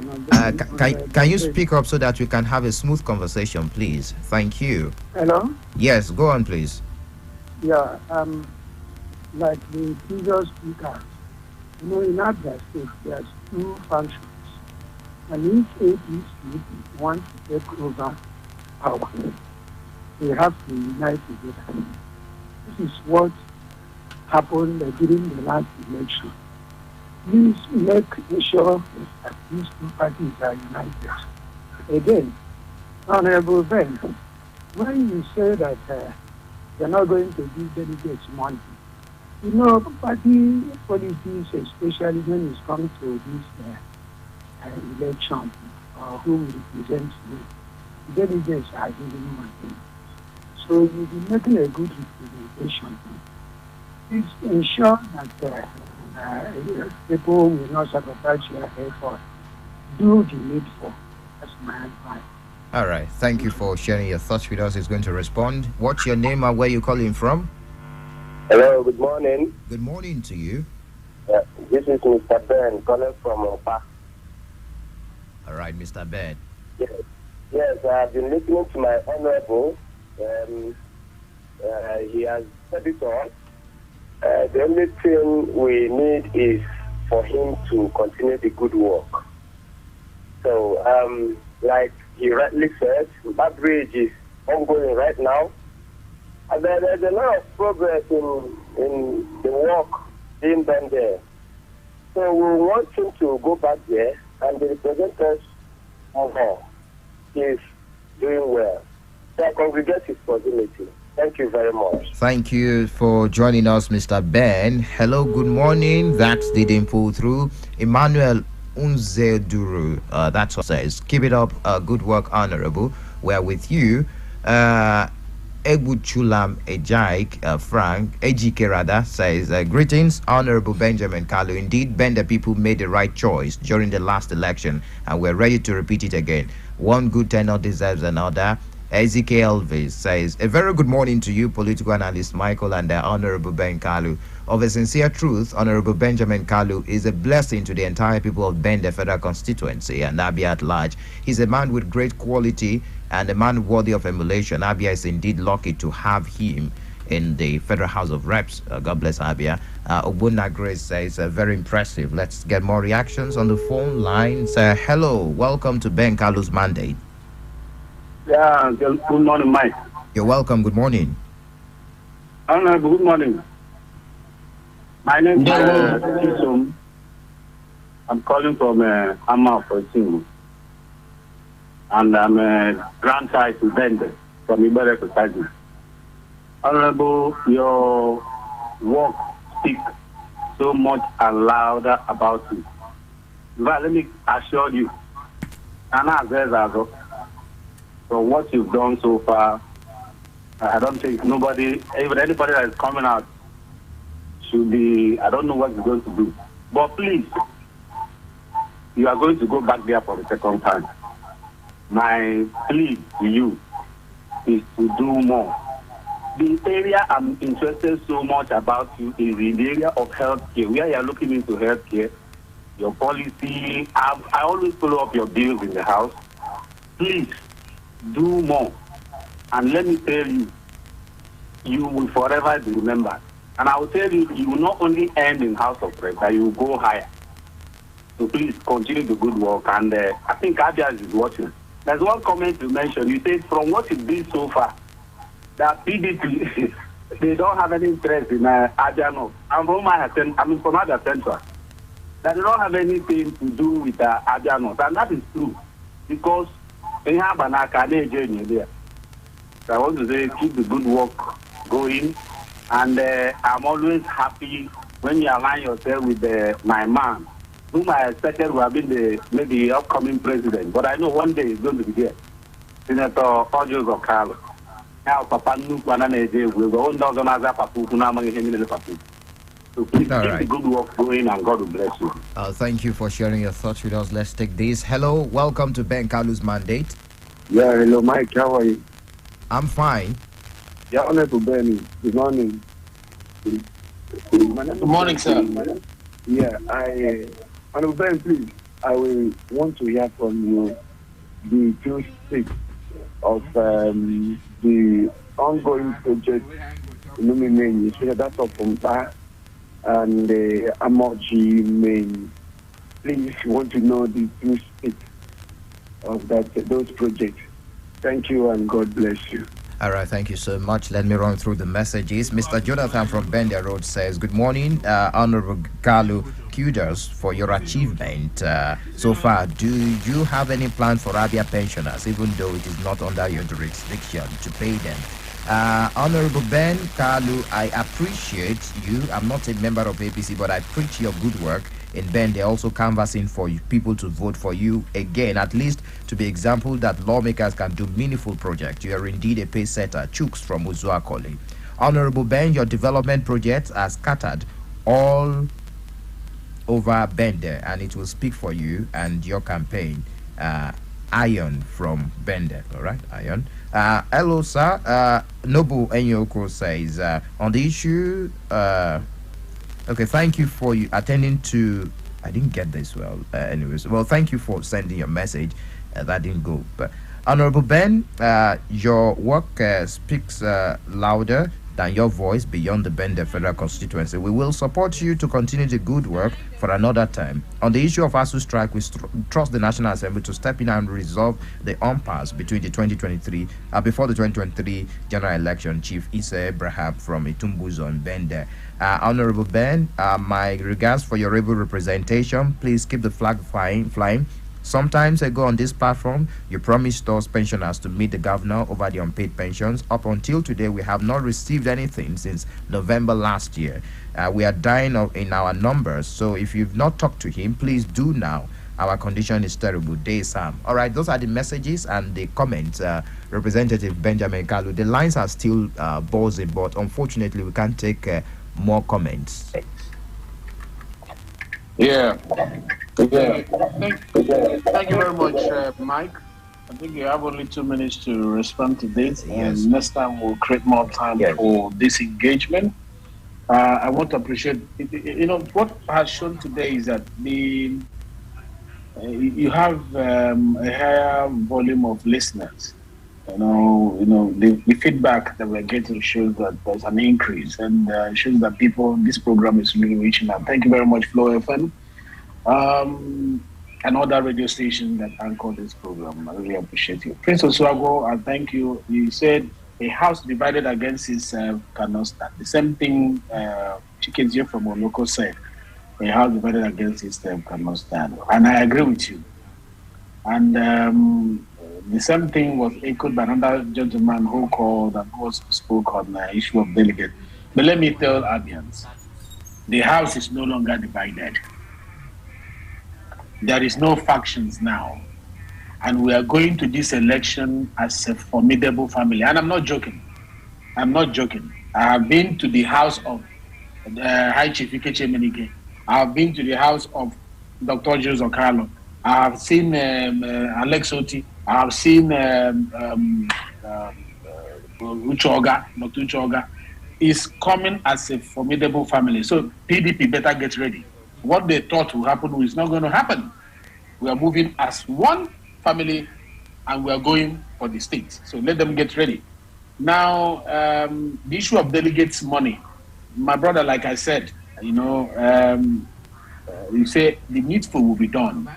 D: Can you speak up so that we can have a smooth conversation, please? Thank you.
H: Hello?
D: Yes, go on, please.
H: Yeah, like the previous speaker, in Abia State, there's two functions. And if APC wants to take over power, they have to unite together. This is what happened during the last election. Please make sure that these two parties are united. Again, Honorable Ben, when you say that they're not going to give delegates money, party politics, especially when it comes to this election, who will represent you, the delegates are giving money. So you'll be making a good representation. Please ensure that people will not sacrifice your effort. Do the needful. That's my advice.
D: All right. Thank you for sharing your thoughts with us. He's going to respond. What's your name and where you calling from?
I: Hello, good morning.
D: Good morning to you.
I: This is Mr. Ben calling from Opa.
D: All right, Mr. Ben.
I: Yes, I've been listening to my honorable. He has said it all. The only thing we need is for him to continue the good work. So, like he rightly said, that bridge is ongoing right now. And there's a lot of progress in the work being done there. So we want him to go back there and represent us more. He's doing well. So I congregate his possibility. Thank you very much.
D: Thank you for joining us, Mr. Ben. Hello, good morning. That didn't pull through. Emmanuel Unzeduru, that's what says. Keep it up. Good work, Honorable. We're with you. Ebuchulam Ejaik, Frank, Ejike rather, says, greetings, Honorable Benjamin Kalu. Indeed, Ben, the people made the right choice during the last election, and we're ready to repeat it again. One good tenor deserves another. Ezekiel Elvis says, a very good morning to you, political analyst Michael and the Honorable Ben Kalu. Of a sincere truth, Honorable Benjamin Kalu is a blessing to the entire people of Ben, the federal constituency, and Abia at large. He's a man with great quality and a man worthy of emulation. Abia is indeed lucky to have him in the Federal House of Reps. God bless Abia. Obuna Grace says, very impressive. Let's get more reactions on the phone lines. Hello, welcome to Ben Kalu's mandate.
J: Yeah, good morning, Mike.
D: You're welcome. Good morning.
J: Good morning. My name is Kisum. I'm calling from Amma 14. And I'm a grandchild to Bende from Ibere Society. Honorable, your work speaks so much and louder about it. But let me assure you, from what you've done so far, I don't think anybody that is coming out should be, I don't know what you're going to do. But please, you are going to go back there for the second time. My plea to you is to do more. The area I'm interested so much about you is in the area of healthcare, where you are looking into healthcare. your policy. I always follow up your bills in the house. Please do more. And let me tell you, you will forever be remembered. And I will tell you, you will not only end in House of Reps, but you will go higher. So please continue the good work. And I think Abias is watching. There's one comment you mentioned. You said from what you've been so far, that PDP, they don't have any interest in Abia. I'm from Abia Central. That they don't have anything to do with Abia North. And that is true. Because they have an academic journey there. So I want to say, keep the good work going. And I'm always happy when you align yourself with my man, whom I expected would have been the upcoming president. But I know one day he's going to be there. Senator Ojos of Kalu. Now, Papa Nukwana will go on down Papu, Papu. So please keep the good work going and God will bless you.
D: Thank you for sharing your thoughts with us. Let's take this. Hello, welcome to Ben Kalu's Mandate.
K: Yeah, hello, Mike. How are you?
D: I'm fine.
K: Yeah, Honorable Benny. Good morning.
A: Good morning, sir.
K: Yeah, Honorable Ben, please, I will want to hear from you the 2 states of the ongoing project in so that's of Pompa and Amoji main. Please want to know the 2 states of those projects. Thank you and God bless you.
D: All right, thank you so much. Let me run through the messages. Mr. Jonathan from Bender Road says, good morning, Honorable Kalu. Kudos for your achievement so far. Do you have any plan for Abia pensioners, even though it is not under your jurisdiction, to pay them? Honorable Ben Kalu, I appreciate you. I'm not a member of APC, but I preach your good work in Ben. They're also canvassing for people to vote for you again, at least to be example that lawmakers can do meaningful projects. You are indeed a pace setter. Chooks from Uzuakoli. Honorable Ben, your development projects are scattered all over Bender, and it will speak for you and your campaign. Iron from Bender. All right, Iron. Hello, sir. Nobu Enyoko says on the issue. Okay, thank you for attending to. I didn't get this well. Anyways, well, thank you for sending your message. That didn't go. But Honorable Ben, your work speaks louder than your voice beyond the Bender Federal Constituency. We will support you to continue the good work for another time. On the issue of ASU strike, we trust the National Assembly to step in and resolve the impasse between the 2023 before the 2023 general election. Chief Issa Abraham from Itumbuzon, Bender. Honorable Ben, my regards for your able representation. Please keep the flag flying. Sometimes ago on this platform, you promised us pensioners to meet the governor over the unpaid pensions. Up until today, we have not received anything since November last year. We are dying in our numbers, so if you've not talked to him, please do now. Our condition is terrible. Day Sam. All right, those are the messages and the comments. Representative Benjamin Kalu, the lines are still buzzing, but unfortunately, we can't take more comments.
A: Yeah. Thank you very much, Mike. I think you have only 2 minutes to respond to this, and next time we'll create more time for this engagement. I want to appreciate, what has shown today is that you have a higher volume of listeners. The feedback that we're getting shows that there's an increase, and shows that this program is really reaching out. Thank you very much, Flow FM. And other radio stations that anchor this program. I really appreciate you. Prince Oswago, I thank you. You said a house divided against itself cannot stand. The same thing Chickens here from Oloko said. A house divided against itself cannot stand. And I agree with you. And the same thing was echoed by another gentleman who called and who also spoke on the issue of delegate. But let me tell Abians, the house is no longer divided. There is no factions now. And we are going to this election as a formidable family. And I'm not joking. I have been to the house of High Chief Ikeche Menike. I have been to the house of Dr. Joseph Carlo. I have seen Alex Oti. I have seen Uchoga, Dr. Uchoga. Is coming as a formidable family. So PDP better get ready. what they thought would happen is not going to happen. We are moving as one family, and we are going for the state. So let them get ready. Now, the issue of delegates' money. My brother, like I said, you say the needful will be done.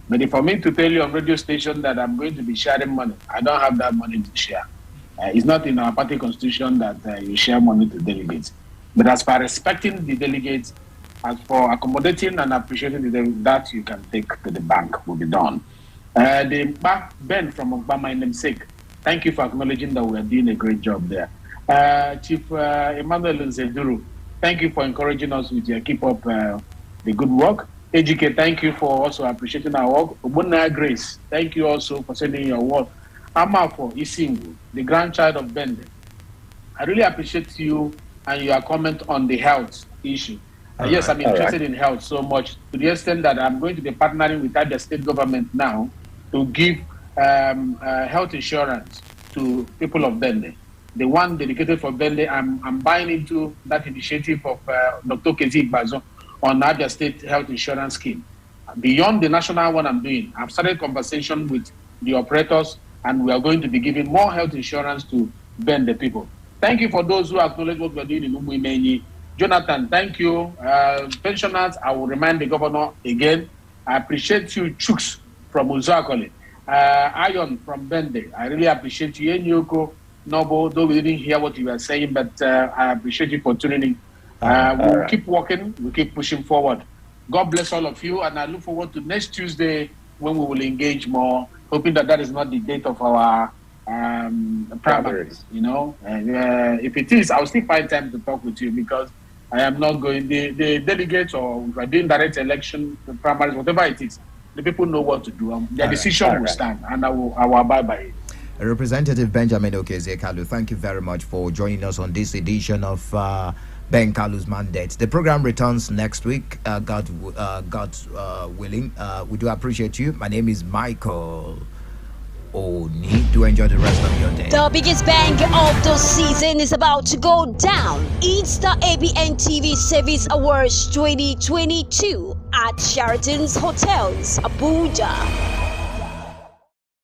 A: But if for me to tell you on radio station that I'm going to be sharing money, I don't have that money to share. It's not in our party constitution that you share money to delegates. But as for respecting the delegates, as for accommodating and appreciating them, that you can take to the bank will be done. The Ben from Obama in namesake, thank you for acknowledging that we are doing a great job there. Chief Emmanuel Nzeduru, thank you for encouraging us with your keep up the good work. Ejike, thank you for also appreciating our work. Obuna Grace, thank you also for sending your work. Amafo Isingu, the grandchild of Bende, I really appreciate you and your comment on the health issue. Yes, I'm interested in health so much to the extent that I'm going to be partnering with the state government now to give health insurance to people of Bende. The one dedicated for Bende, I'm buying into that initiative of Dr. Kezi Bazo on Abia State Health Insurance Scheme. Beyond the national one I'm doing, I've started conversation with the operators, and we are going to be giving more health insurance to Bende people. Thank you for those who acknowledge what we're doing in Umuimenyi. Jonathan, thank you. Pensioners, I will remind the governor again. I appreciate you, Chuks from Uzakole. Ion from Bende, I really appreciate you. Enyoko, Nobo, though we didn't hear what you were saying, but I appreciate you for tuning in. We'll keep working, we'll keep pushing forward. God bless all of you, and I look forward to next Tuesday when we will engage more, hoping that that is not the date of our primaries, if it is, I'll still find time to talk with you, because I am not going, the delegates, or if we're doing direct election, the primaries, whatever it is, the people know what to do. Their decision will stand, and I will abide by it.
D: Representative Benjamin Okeze Kalu, thank you very much for joining us on this edition of Ben Kalu's Mandate. The program returns next week, God willing. We do appreciate you. My name is Michael. Need to enjoy the rest of your day.
L: The biggest bang of the season is about to go down. It's the ABN TV Service Awards 2022 at Sheraton's Hotels, Abuja.